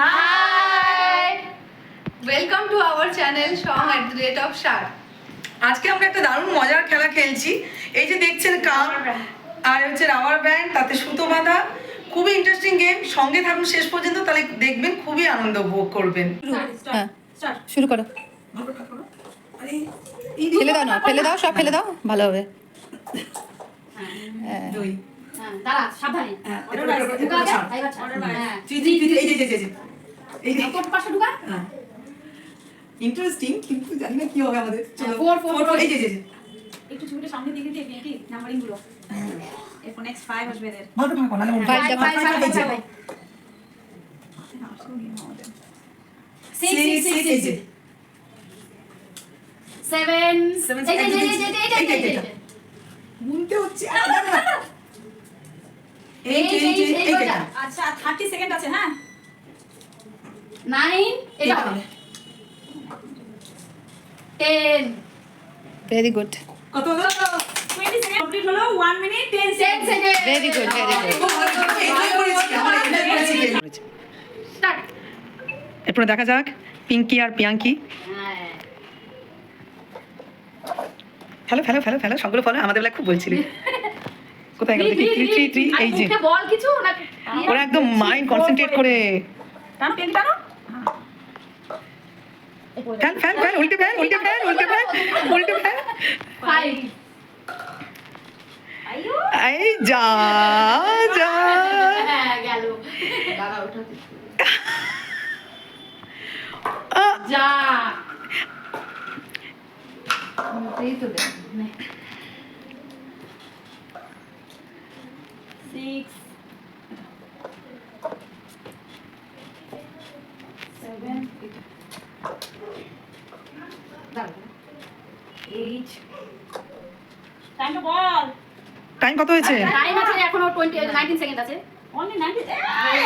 High, welcome to our channel song@shark। আজকে আমরা একটা দারুণ মজার খেলা খেলছি। এই যে দেখছেন কাপ আর হচ্ছে রাবার ব্যান্ড, তাতে সুতো বাঁধা। খুবই ইন্টারেস্টিং গেম, সঙ্গে থাকুন শেষ পর্যন্ত, তাহলে দেখবেন খুবই আনন্দ উপভোগ করবেন। শুরু করো। ফেলে দাও না, ফেলে দাও, সব ফেলে দাও, ভালো হবে। দাঁড়া, সাবধানে। ইন্টারেস্টিং, কিন্তু জানি না কি হবে আমাদের। চলো একটু ছবিটা সামনে দিকে দিয়ে কি নাম্বারিং গুলো এরপর নেক্সট 5 আসবে এদের ভালো ভালো না মনে ফাইভ দাও, গুনতে হচ্ছে। আচ্ছা 30 সেকেন্ড আছে। হ্যাঁ 9 এটা 10 ভেরি গুড, কত হলো? 20 সেকেন্ড কমপ্লিট হলো। 1 minute 10 10 second. Very good, very good. Start. এরপরে দেখা যাক পিঙ্কি আর পিয়াঙ্কি। ফেলো ফেলো ফেলো ফেলো, সবগুলো ফলো। আমাদের বেলা খুব বলছিলি কোথায় গেল দেখি। 3 3 3 এই যে বল কিছু না, ওরা একদম মাইন্ড কনসেন্ট্রেট করে টান পেন টানো। ফ্যান ফ্যান ফ্যান, উল্টে ফ্যান উল্টে ফ্যান উল্টে ফ্যান উল্টে ফ্যান। 5 আইও এই যা যা গেল। দাঁড়া ওঠা আহ, যা। এই তো দেখ 6 7 দাঁড়া 8 টাইম টু বল। টাইম কত হয়েছে? টাইম আছে এখনো 19 সেকেন্ড আছে। অনলি 90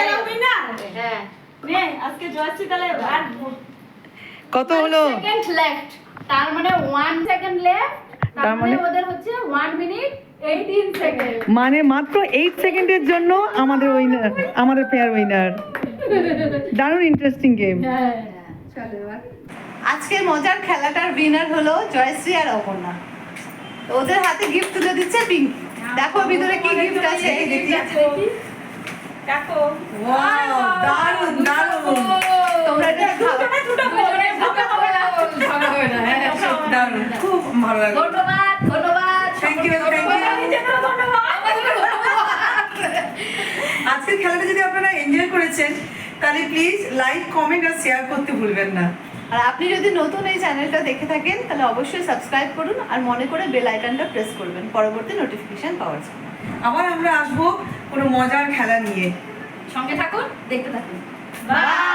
এরা উইনার। হ্যাঁ নে আজকে জয়শ্রী তাহলে আর কত হলো? সেকেন্ড লেফট, তার মানে 1 সেকেন্ড লেফট, তার মানে ওদের হচ্ছে 1 মিনিট 18 সেকেন্ড। মানে মাত্র 8 সেকেন্ডের জন্য আমাদের উইনার, আমাদের পেয়ার উইনার। দারুণ ইন্টারেস্টিং গেম। হ্যাঁ চলো এবার আজকের মজার খেলাটার উইনার হলো জয়শ্রী আর অপর্ণা। তো ওদের হাতে গিফট তুলে দিচ্ছে পিঙ্কি। দেখো ভিতরে কি গিফট আছে, এই দেখি। দেখো ওয়াও, দারুণ দারুণ তোমরা এটা খাও। দারুণ, খুব ভালো লাগলো। ধন্যবাদ ধন্যবাদ। Thank you thank you. আজকের খেলাটা যদি আপনারা এনজয় করেছেন, তাহলে প্লিজ লাইক কমেন্ট আর শেয়ার করতে ভুলবেন না। আর আপনি যদি নতুন এই চ্যানেলটা দেখে থাকেন তাহলে অবশ্যই সাবস্ক্রাইব করুন আর মনে করে বেল আইকনটা প্রেস করবেন পরবর্তী নোটিফিকেশন পাওয়ার জন্য। আবার আমরা আসবো কোনো মজার খেলা নিয়ে। সঙ্গে থাকুন, দেখতে থাকুন। বাই।